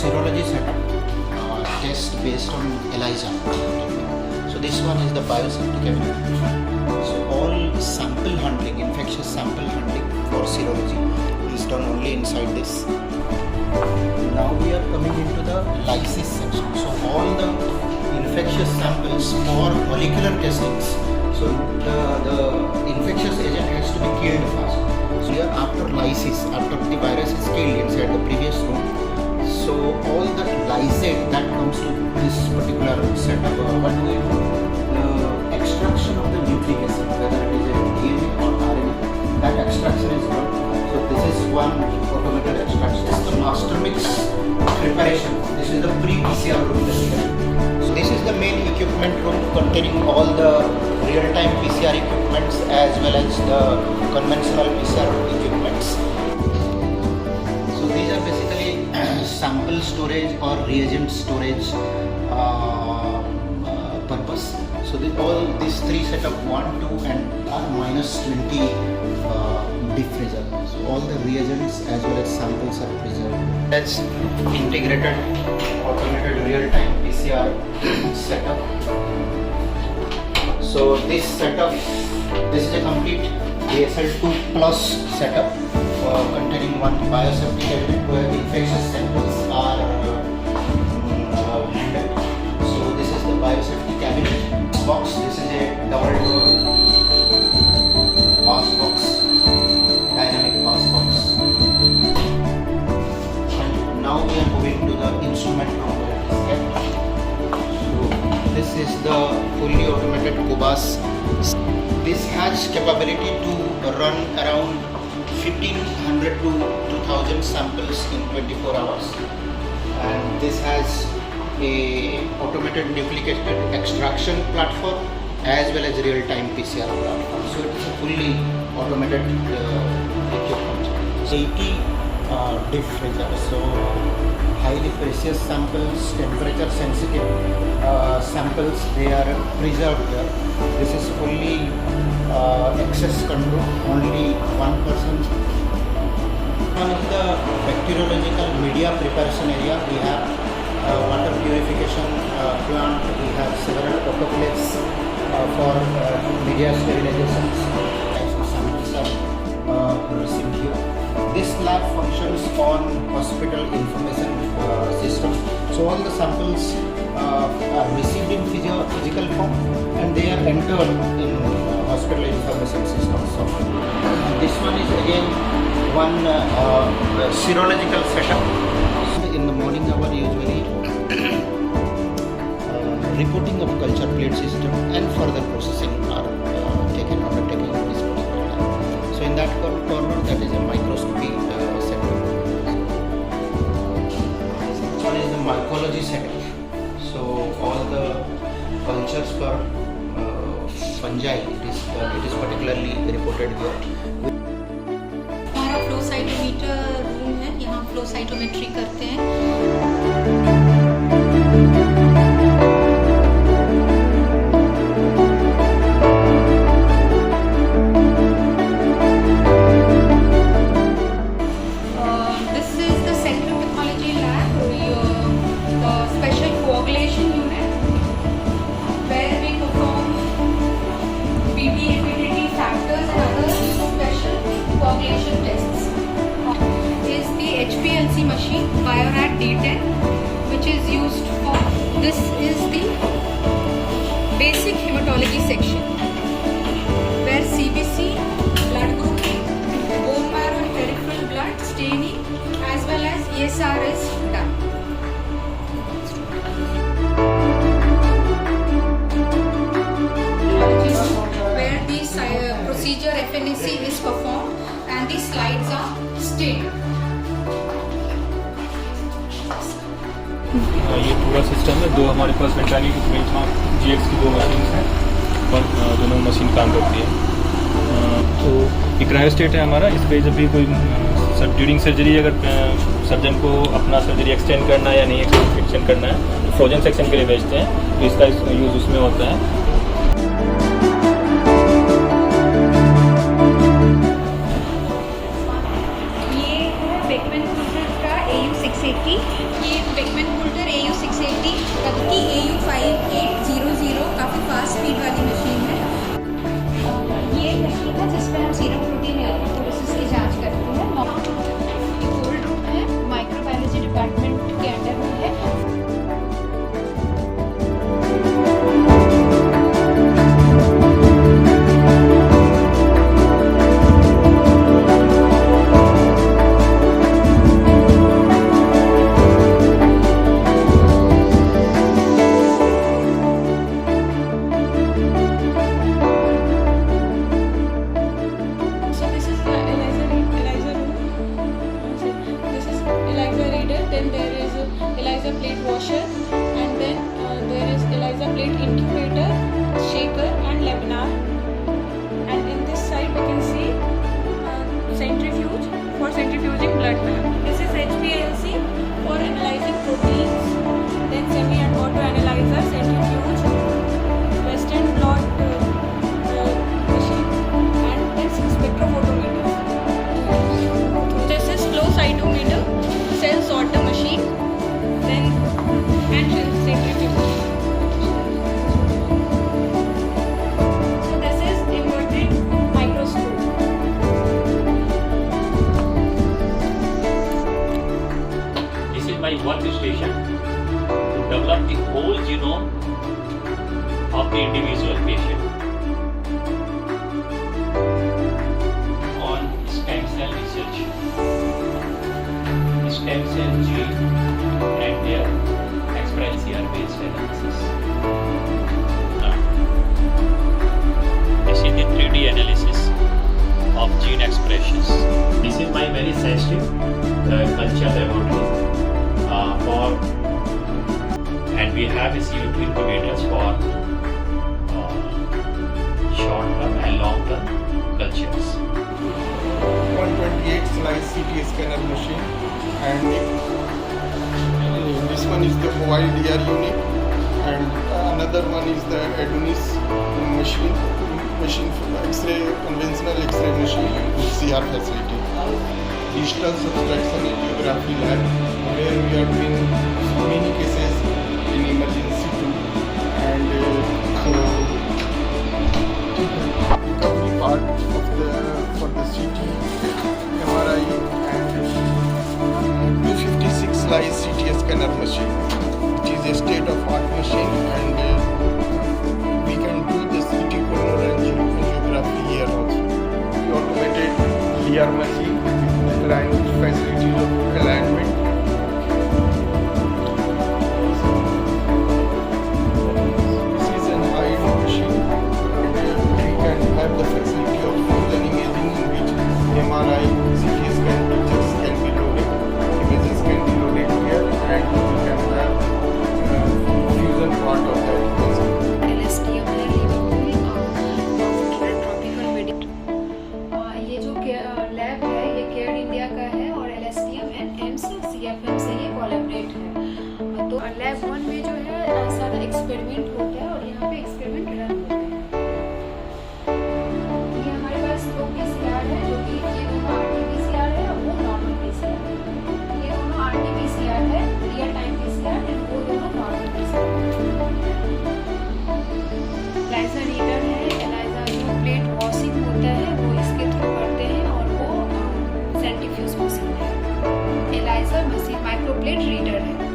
serology setup, test based on ELISA. So this one is the biosafety cabinet. So all sample handling, infectious sample handling for serology is done only inside this. Now we are coming into the lysis section. So all the infectious samples for molecular testings. So the infectious agent has to be killed first. So here after lysis, after the virus is killed inside the previous room, so all that lysate that comes to this particular setup, what do we do? The extraction of the nucleic acid, whether it is a DNA or RNA, that extraction is done. So this is one automated extraction. This is the master mix preparation. This is the pre-PCR room basically. So this is the main equipment room containing all the real-time PCR equipments as well as the conventional PCR equipments. So these are basically sample storage or reagent storage purpose. So all these three setup 1, 2 and -20 deep freezer. So all the reagents as well as samples are preserved. That's integrated automated real-time PCR setup. So this setup, this is a complete ASL2 plus setup containing one biosafety cabinet where infectious samples are handled. So this is the biosafety cabinet box. This is a double door pass box, dynamic pass box. And now we are moving to the instrument room where it is kept. So this is the fully automated Cobas. This has capability to run around 1500 to 2000 samples in 24 hours, and this has a automated nucleic acid extraction platform as well as real-time PCR platform. So it is a fully automated equipment. 80 deep freezer, so highly precious samples, temperature sensitive samples, they are preserved here. This is fully access control, only one person. One of the bacteriological media preparation area, we have water purification plant, we have several autoclaves for media sterilizations. Samples are received here. This lab functions on hospital information system. So all the samples are received in physical form and they are entered in hospital information system. So this one is again one serological setup. In the morning hour usually reporting of culture plate system and further processing are undertaken in this particular lab. So in that corner, that is a microscopy setup. This one is the mycology setup. So all the cultures for fungi, it is particularly reported here. हमारा flow cytometer room है, यहाँ flow cytometry करते हैं. This is the central pathology lab, the special coagulation unit, where we perform PTAPTT factors and other special coagulation tests. Is the HPLC machine, Biorad D10, which is used for, this is the basic hematology section, where CBC, blood grouping, bone marrow and peripheral blood staining, as well as ESR is done. Where the procedure FNAC is performed and the slides are stained. ये पूरा system है. दो हमारे पास वेंटानी की benchmark GX की दो machine हैं और दोनों मशीन काम करती है. तो ये क्रायोस्टेट है हमारा. इस पर जब भी कोई ड्यूरिंग सर्जरी अगर सर्जन को अपना सर्जरी एक्सटेंड करना है या नहीं एक्सटेंड करना है तो फ्रोजन सेक्शन के लिए भेजते हैं. तो इसका यूज़ उसमें होता है. ये है बेकमैन का AU680, ये बेकमैन कोल्टर AU680, तब की AU5800, काफ़ी फास्ट स्पीड वाली मशीन है। ये मशीन है जिसमें हम सीरम प्रोटीन एलिमेंट्स की जांच करते हैं। कोल्ड रूम है, माइक्रोबायोलॉजी डिपार्टमेंट के अंडर में है। Then there is a ELISA plate washer, and then there is ELISA plate incubator, shaker and laminar. And in this side we can see centrifuge for centrifuging blood bath. This is HPLC for analyzing proteins. Then semi and auto analyzer, centrifuge, western blot machine, and then spectrophotometer. This is flow cytometer, cell sorter machine, then and centrifuge. So this is inverted microscope. This is my workstation to develop the whole genome of the individual patient on stem cell research, stem cell gene and their expression based analysis. This is the 3D analysis of gene expressions. This is my very sensitive culture laboratory and we have a CO2 incubators for short term and long term cultures. 128 slice CT scanner machine, and this one is the mobile DR unit, and another one is the Adonis machine for X-ray, conventional X-ray machine with CR facility. Digital subtraction angiography lab, where we are doing many cases in emergency too, and recovery part of for the CT, MRI, and 256 slice CT scanner machine, which is a state-of-art machine, and we can do the CT coronary angiography here also. The automated LIAR machine with alignment facilities of alignment. This is an high-end machine, and we can have the facility of fusion imaging in which MRI, CT scan pictures can be loaded, images can be loaded here, and we can have fusion part of that imaging. LSTM है, Liverpool tropical medical. ये जो lab है ये care India का है, और LSTM and AIIMS CFM से ये कोलैबोरेट है। तो लैब 1 में जो है सारा एक्सपेरिमेंट होता है, और यहाँ पे एक्सपेरिमेंट रन होते हैं। ये हमारे पास 2 PCR है, जो कि ये दोनों RT-PCR है और वो नॉर्मल PCR है। ये दोनों RT-PCR है, रियल टाइम PCR, एंड वो दोनों नॉर्मल PCR है। ELISA रीडर है, ELISA जो प्लेट वॉशिंग होता है वो इसके थ्रू करते हैं, और वो सेंट्रीफ्यूज मशीन है। ELISA मशीन माइक्रोप्लेट रीडर है।